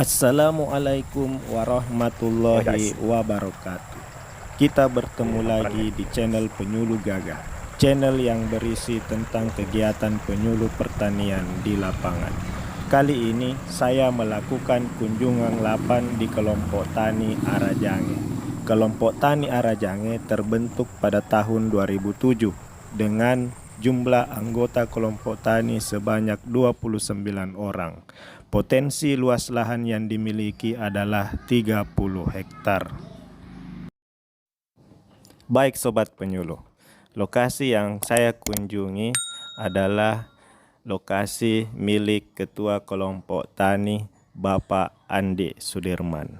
Assalamualaikum warahmatullahi wabarakatuh. Kita bertemu lagi di channel Penyuluh Gagah, channel yang berisi tentang kegiatan penyuluh pertanian di lapangan. Kali ini saya melakukan kunjungan lapan di kelompok tani Arajange. Kelompok tani Arajange terbentuk pada tahun 2007 dengan jumlah anggota kelompok tani sebanyak 29 orang. Potensi luas lahan yang dimiliki adalah 30 hektar. Baik sobat penyuluh, lokasi yang saya kunjungi adalah lokasi milik Ketua Kelompok Tani Bapak Andi Sudirman.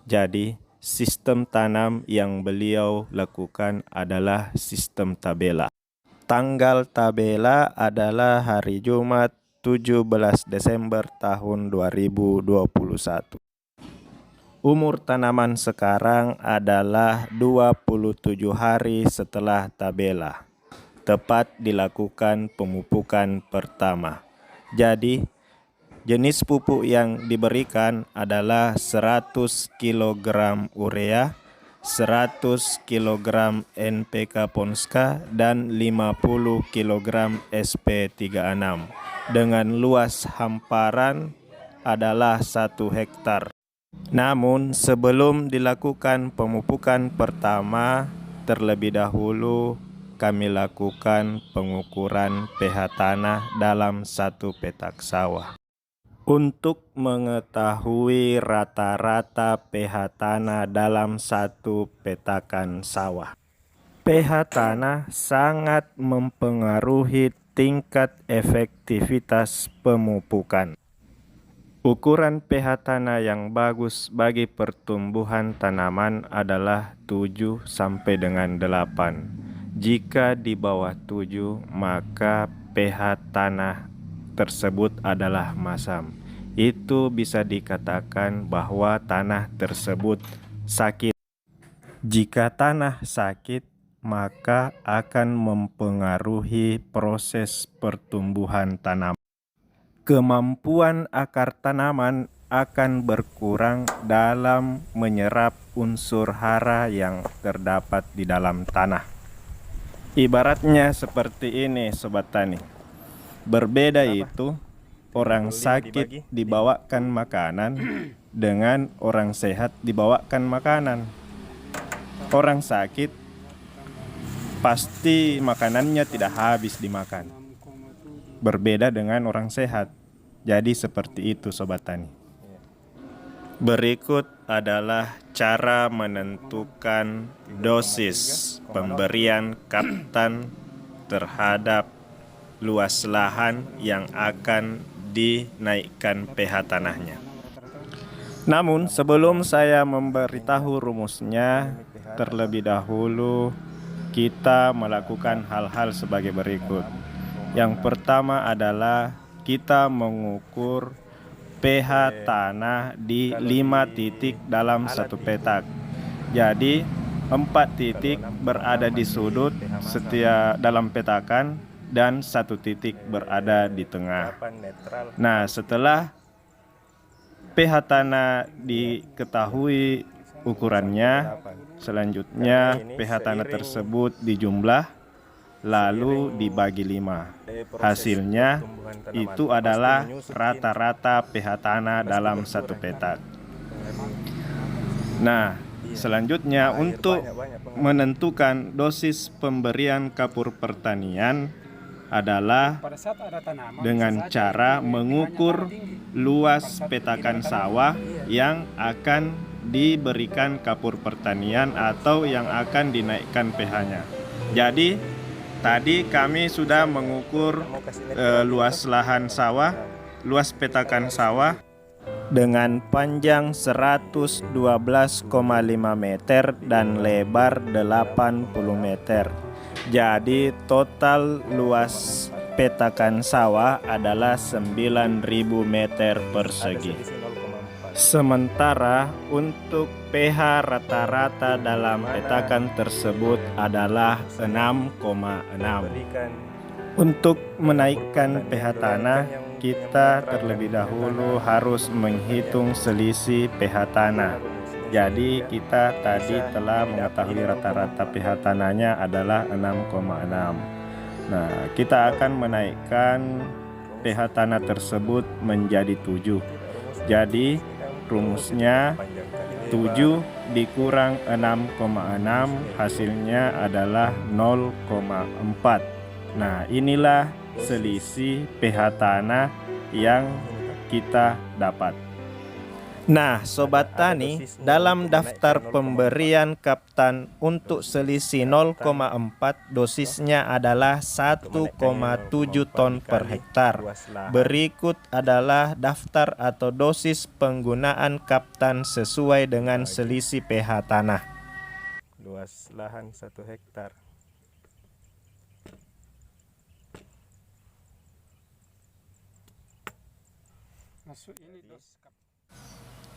Jadi sistem tanam yang beliau lakukan adalah sistem tabela. Tanggal tabela adalah hari Jumat 17 Desember tahun 2021. Umur tanaman sekarang adalah 27 hari setelah tabela. Tepat dilakukan pemupukan pertama. Jadi, jenis pupuk yang diberikan adalah 100 kg urea, 100 kg NPK Ponska, dan 50 kg SP36. Dengan luas hamparan adalah 1 hektar. Namun sebelum dilakukan pemupukan pertama, terlebih dahulu kami lakukan pengukuran pH tanah dalam 1 petak sawah. Untuk mengetahui rata-rata pH tanah dalam 1 petakan sawah. pH tanah sangat mempengaruhi tingkat efektivitas pemupukan. Ukuran pH tanah yang bagus bagi pertumbuhan tanaman adalah 7 sampai dengan 8. Jika di bawah 7, maka pH tanah tersebut adalah masam. Itu bisa dikatakan bahwa tanah tersebut sakit. Jika tanah sakit, maka akan mempengaruhi proses pertumbuhan tanaman. Kemampuan akar tanaman akan berkurang dalam menyerap unsur hara yang terdapat di dalam tanah. Ibaratnya seperti ini sobat tani. Berbeda itu orang sakit dibawakan makanan dengan orang sehat dibawakan makanan. Orang sakit pasti makanannya tidak habis dimakan. Berbeda dengan orang sehat. Jadi seperti itu sobat tani. Berikut adalah cara menentukan dosis pemberian kaptan terhadap luas lahan yang akan dinaikkan pH tanahnya. Namun sebelum saya memberitahu rumusnya, terlebih dahulu kita melakukan hal-hal sebagai berikut. Yang pertama adalah kita mengukur pH tanah di 5 titik dalam 1 petak. Jadi 4 titik berada di sudut setiap dalam petakan dan 1 titik berada di tengah. Nah, setelah pH tanah diketahui ukurannya, selanjutnya pH tanah tersebut dijumlah lalu dibagi 5. Hasilnya itu adalah rata-rata pH tanah dalam 1 petak. Nah, selanjutnya untuk menentukan dosis pemberian kapur pertanian adalah dengan cara mengukur luas petakan sawah yang akan diberikan kapur pertanian atau yang akan dinaikkan pH-nya. Jadi tadi kami sudah mengukur luas lahan sawah, luas petakan sawah dengan panjang 112,5 meter dan lebar 80 meter. Jadi total luas petakan sawah adalah 9.000 meter persegi. Sementara untuk pH rata-rata dalam petakan tersebut adalah 6,6. Untuk menaikkan pH tanah, kita terlebih dahulu harus menghitung selisih pH tanah. Jadi kita tadi telah mengetahui rata-rata pH tanahnya adalah 6,6. Nah, kita akan menaikkan pH tanah tersebut menjadi 7. Jadi rumusnya 7 dikurang 6,6 hasilnya adalah 0,4. Nah, inilah selisih pH tanah yang kita dapat. Nah, Sobat Tani, dalam daftar pemberian Kaptan untuk selisih 0,4 dosisnya adalah 1,7 ton per hektar. Berikut adalah daftar atau dosis penggunaan Kaptan sesuai dengan selisih pH tanah. Luas lahan 1 hektar.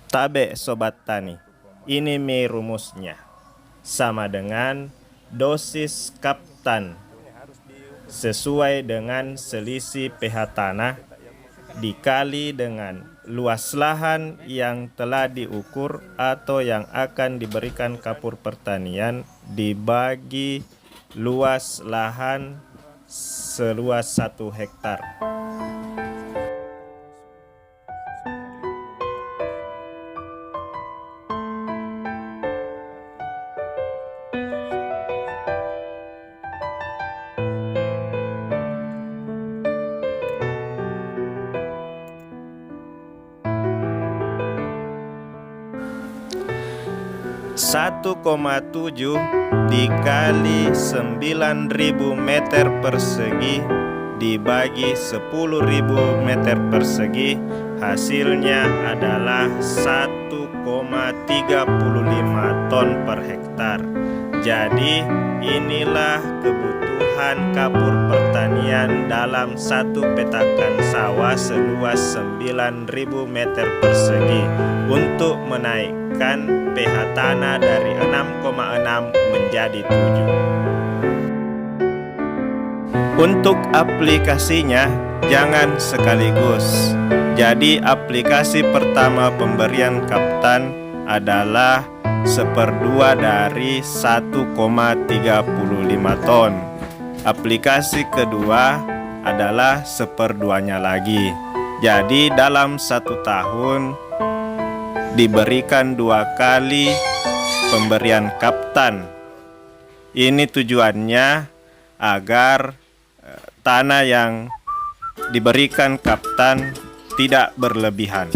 Tabe Sobat Tani, ini rumusnya sama dengan dosis Kaptan sesuai dengan selisih pH tanah dikali dengan luas lahan yang telah diukur atau yang akan diberikan kapur pertanian dibagi luas lahan seluas 1 hektar. Satu 1,7 dikali 9.000 meter persegi dibagi 10.000 meter persegi hasilnya adalah 1,35 ton per hektar. Jadi inilah kebutuhan kapur pertanian dalam satu petakan sawah seluas 9.000 meter persegi untuk menaikkan pH tanah dari 6,6 menjadi 7. Untuk aplikasinya jangan sekaligus. Jadi aplikasi pertama pemberian Kaptan adalah 1/2 dari 1,35 ton. Aplikasi kedua adalah 1/2-nya lagi. Jadi dalam 1 tahun diberikan 2 kali pemberian Kaptan. Ini tujuannya agar tanah yang diberikan Kaptan tidak berlebihan.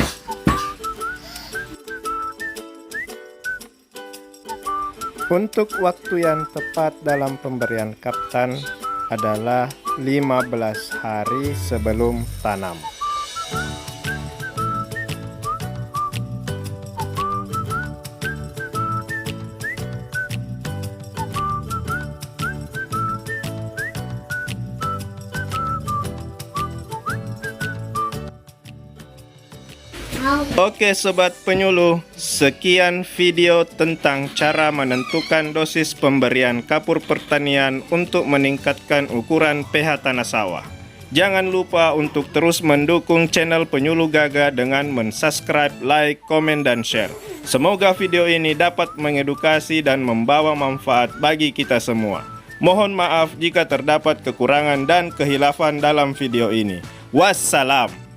Untuk waktu yang tepat dalam pemberian Kaptan adalah 15 hari sebelum tanam. Oke Sobat Penyuluh, sekian video tentang cara menentukan dosis pemberian kapur pertanian untuk meningkatkan ukuran pH tanah sawah. Jangan lupa untuk terus mendukung channel Penyuluh Gaga dengan mensubscribe, like, komen, dan share. Semoga video ini dapat mengedukasi dan membawa manfaat bagi kita semua. Mohon maaf jika terdapat kekurangan dan kehilafan dalam video ini. Wassalam.